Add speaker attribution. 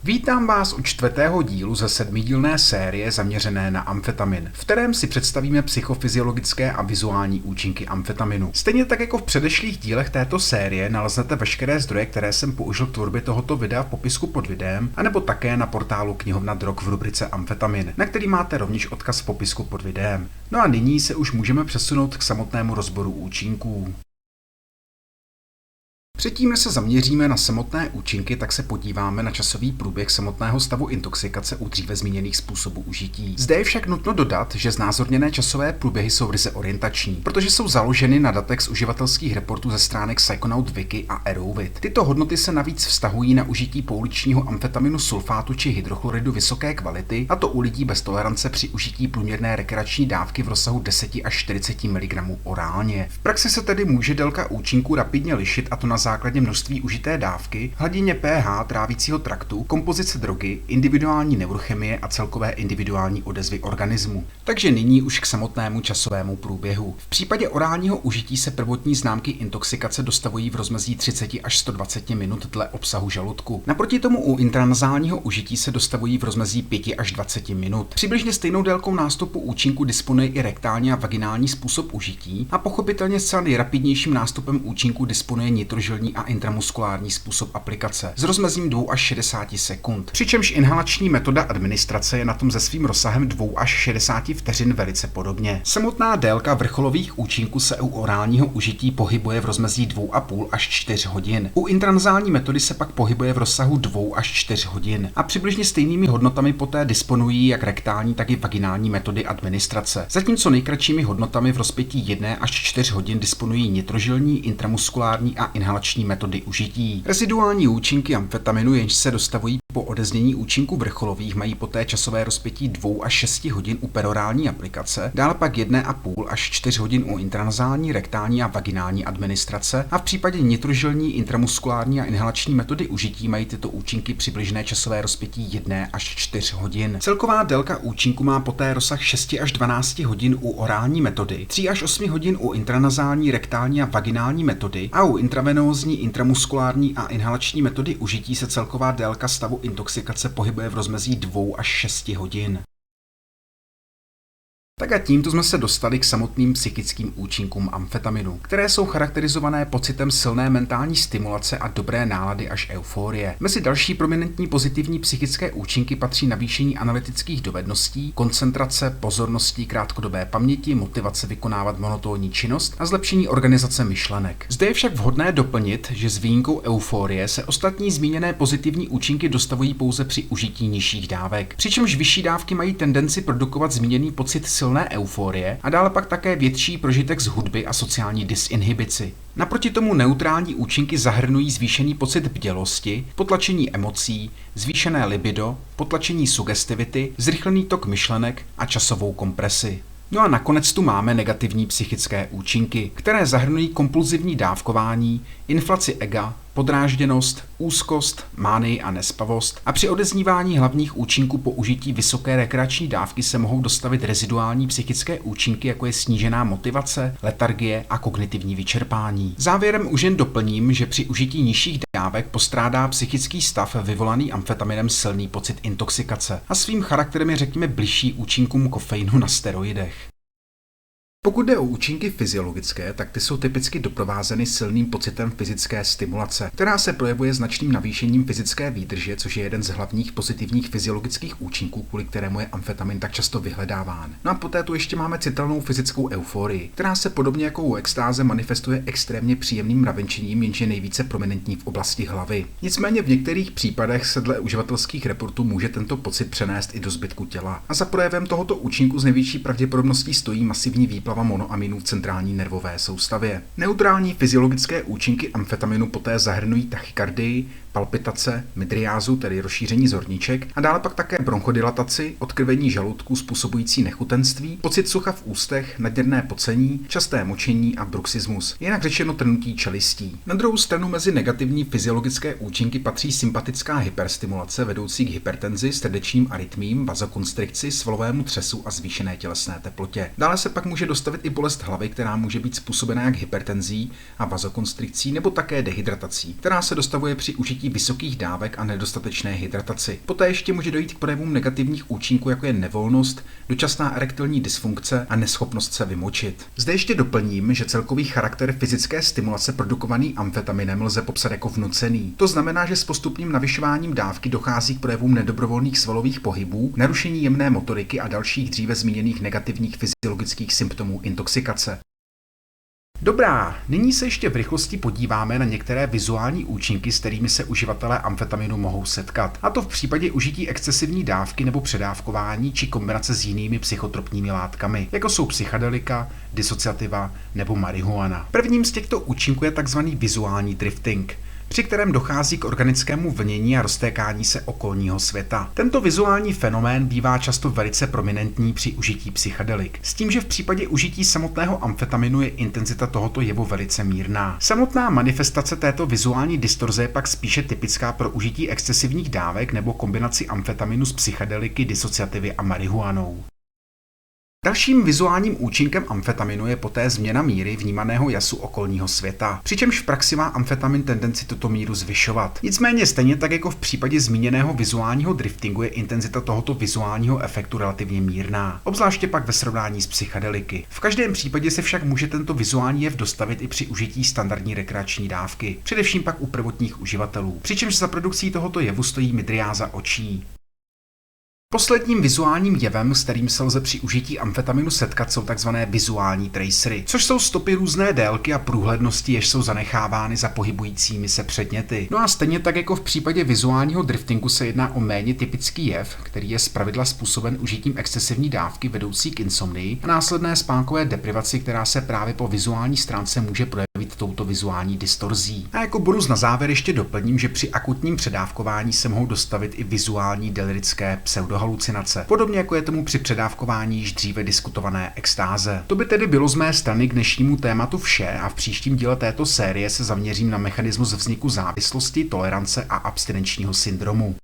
Speaker 1: Vítám vás u 4. dílu ze 7dílné série zaměřené na amfetamin, v kterém si představíme psychofyziologické a vizuální účinky amfetaminu. Stejně tak jako v předešlých dílech této série naleznete veškeré zdroje, které jsem použil k tvorbě tohoto videa v popisku pod videem, anebo také na portálu Knihovna drog v rubrice Amfetamin, na který máte rovněž odkaz v popisku pod videem. No a nyní se už můžeme přesunout k samotnému rozboru účinků. Předtím, než se zaměříme na samotné účinky, tak se podíváme na časový průběh samotného stavu intoxikace u dříve zmíněných způsobů užití. Zde je však nutno dodat, že znázorněné časové průběhy jsou ryze orientační, protože jsou založeny na datech z uživatelských reportů ze stránek Psychonaut Wiki a Erovit. Tyto hodnoty se navíc vztahují na užití pouličního amfetaminu sulfátu či hydrochloridu vysoké kvality, a to u lidí bez tolerance při užití průměrné rekreační dávky v rozsahu 10 až 40 mg orálně. V praxi se tedy může délka účinku rapidně lišit, a to na základě množství užité dávky, hladině pH trávicího traktu, kompozice drogy, individuální neurochemie a celkové individuální odezvy organismu. Takže nyní už k samotnému časovému průběhu. V případě orálního užití se prvotní známky intoxikace dostavují v rozmezí 30 až 120 minut dle obsahu žaludku. Naproti tomu u intranazálního užití se dostavují v rozmezí 5 až 20 minut. Přibližně stejnou délkou nástupu účinku disponuje i rektální a vaginální způsob užití a pochopitelně zcela nejrapidnějším nástupem účinku disponuje nitrožilní a intramuskulární způsob aplikace s rozmezím 2 až 60 sekund. Přičemž inhalační metoda administrace je na tom se svým rozsahem 2 až 60 vteřin velice podobně. Samotná délka vrcholových účinků se u orálního užití pohybuje v rozmezí 2,5 až 4 hodin. U intranazální metody se pak pohybuje v rozsahu 2 až 4 hodin. A přibližně stejnými hodnotami poté disponují jak rektální, tak i vaginální metody administrace. Zatímco nejkratšími hodnotami v rozpětí 1 až 4 hodin disponují nitrožilní, intramuskulární a inhalační metody užití. Reziduální účinky amfetaminu, jenž se dostavují po odeznění účinku vrcholových, mají poté časové rozpětí 2 až 6 hodin u perorální aplikace, dále pak 1,5 až 4 hodin u intranazální, rektální a vaginální administrace, a v případě nitrožilní, intramuskulární a inhalační metody užití mají tyto účinky přibližné časové rozpětí 1 až 4 hodin. Celková délka účinku má poté rozsah 6 až 12 hodin u orální metody, 3 až 8 hodin u intranazální, rektální a vaginální metody a u intravenózní, intramuskulární a inhalační metody užití se celková délka stavu intoxikace pohybuje v rozmezí 2 až 6 hodin. Tak a tímto jsme se dostali k samotným psychickým účinkům amfetaminu, které jsou charakterizované pocitem silné mentální stimulace a dobré nálady až euforie. Mezi další prominentní pozitivní psychické účinky patří navýšení analytických dovedností, koncentrace, pozornosti, krátkodobé paměti, motivace vykonávat monotónní činnost a zlepšení organizace myšlenek. Zde je však vhodné doplnit, že s výjimkou euforie se ostatní zmíněné pozitivní účinky dostavují pouze při užití nižších dávek. Přičemž vyšší dávky mají tendenci produkovat zmíněný pocit silné euforie a dále pak také větší prožitek z hudby a sociální disinhibici. Naproti tomu neutrální účinky zahrnují zvýšený pocit bdělosti, potlačení emocí, zvýšené libido, potlačení sugestivity, zrychlený tok myšlenek a časovou kompresi. No a nakonec tu máme negativní psychické účinky, které zahrnují kompulzivní dávkování, inflaci ega, podrážděnost, úzkost, mánii a nespavost, a při odeznívání hlavních účinků po užití vysoké rekreační dávky se mohou dostavit reziduální psychické účinky, jako je snížená motivace, letargie a kognitivní vyčerpání. Závěrem už jen doplním, že při užití nižších dávek postrádá psychický stav vyvolaný amfetaminem silný pocit intoxikace a svým charakterem je řekněme bližší účinkům kofeinu na steroidech. Pokud jde o účinky fyziologické, tak ty jsou typicky doprovázeny silným pocitem fyzické stimulace, která se projevuje značným navýšením fyzické výdrže, což je jeden z hlavních pozitivních fyziologických účinků, kvůli kterému je amfetamin tak často vyhledáván. No a poté tu ještě máme citelnou fyzickou euforii, která se podobně jako u extáze manifestuje extrémně příjemným mravenčením, jenž je nejvíce prominentní v oblasti hlavy. Nicméně v některých případech se dle uživatelských reportů může tento pocit přenést i do zbytku těla. A za projevem tohoto účinku s největší pravděpodobností stojí masivní výplava monoaminů v centrální nervové soustavě. Neutrální fyziologické účinky amfetaminu poté zahrnují tachykardii, palpitace, midriázu, tedy rozšíření zorniček, a dále pak také bronchodilataci, odkrvení žaludku způsobující nechutenství, pocit sucha v ústech, nadměrné pocení, časté močení a bruxismus, jinak řečeno trnutí čelistí. Na druhou stranu mezi negativní fyziologické účinky patří sympatická hyperstimulace vedoucí k hypertenzi, srdečním arytmím, vazokonstrikci, svalovému třesu a zvýšené tělesné teplotě. Dále se pak může dostavit i bolest hlavy, která může být způsobená jak hypertenzí a vazokonstrikcí nebo také dehydratací, která se dostavuje při užití užití vysokých dávek a nedostatečné hydrataci. Poté ještě může dojít k projevům negativních účinků, jako je nevolnost, dočasná erektilní dysfunkce a neschopnost se vymočit. Zde ještě doplním, že celkový charakter fyzické stimulace produkovaný amfetaminem lze popsat jako vnucený. To znamená, že s postupným navyšováním dávky dochází k projevům nedobrovolných svalových pohybů, narušení jemné motoriky a dalších dříve zmíněných negativních fyziologických symptomů intoxikace. Dobrá, nyní se ještě v rychlosti podíváme na některé vizuální účinky, s kterými se uživatelé amfetaminu mohou setkat. A to v případě užití excesivní dávky nebo předávkování či kombinace s jinými psychotropními látkami, jako jsou psychedelika, disociativa nebo marihuana. Prvním z těchto účinků je tzv. Vizuální drifting, při kterém dochází k organickému vlnění a roztékání se okolního světa. Tento vizuální fenomén bývá často velice prominentní při užití psychedelik, s tím, že v případě užití samotného amfetaminu je intenzita tohoto jevu velice mírná. Samotná manifestace této vizuální distorze je pak spíše typická pro užití excesivních dávek nebo kombinaci amfetaminu s psychedeliky, disociativy a marihuanou. Dalším vizuálním účinkem amfetaminu je poté změna míry vnímaného jasu okolního světa, přičemž v praxi má amfetamin tendenci tuto míru zvyšovat. Nicméně stejně tak jako v případě zmíněného vizuálního driftingu je intenzita tohoto vizuálního efektu relativně mírná, obzvláště pak ve srovnání s psychedeliky. V každém případě se však může tento vizuální jev dostavit i při užití standardní rekreační dávky, především pak u prvotních uživatelů, přičemž za produkcí tohoto jevu stojí midriáza očí. Posledním vizuálním jevem, s kterým se lze při užití amfetaminu setkat, jsou tzv. Vizuální tracery, což jsou stopy různé délky a průhlednosti, jež jsou zanechávány za pohybujícími se předměty. No a stejně tak jako v případě vizuálního driftingu se jedná o méně typický jev, který je zpravidla způsoben užitím excesivní dávky vedoucí k insomnii a následné spánkové deprivaci, která se právě po vizuální stránce může projevit touto vizuální distorzí. A jako bonus na závěr ještě doplním, že při akutním předávkování se mohou dostavit i vizuální delirické pseudohalucinace, podobně jako je tomu při předávkování již dříve diskutované extáze. To by tedy bylo z mé strany k dnešnímu tématu vše a v příštím díle této série se zaměřím na mechanismus vzniku závislosti, tolerance a abstinenčního syndromu.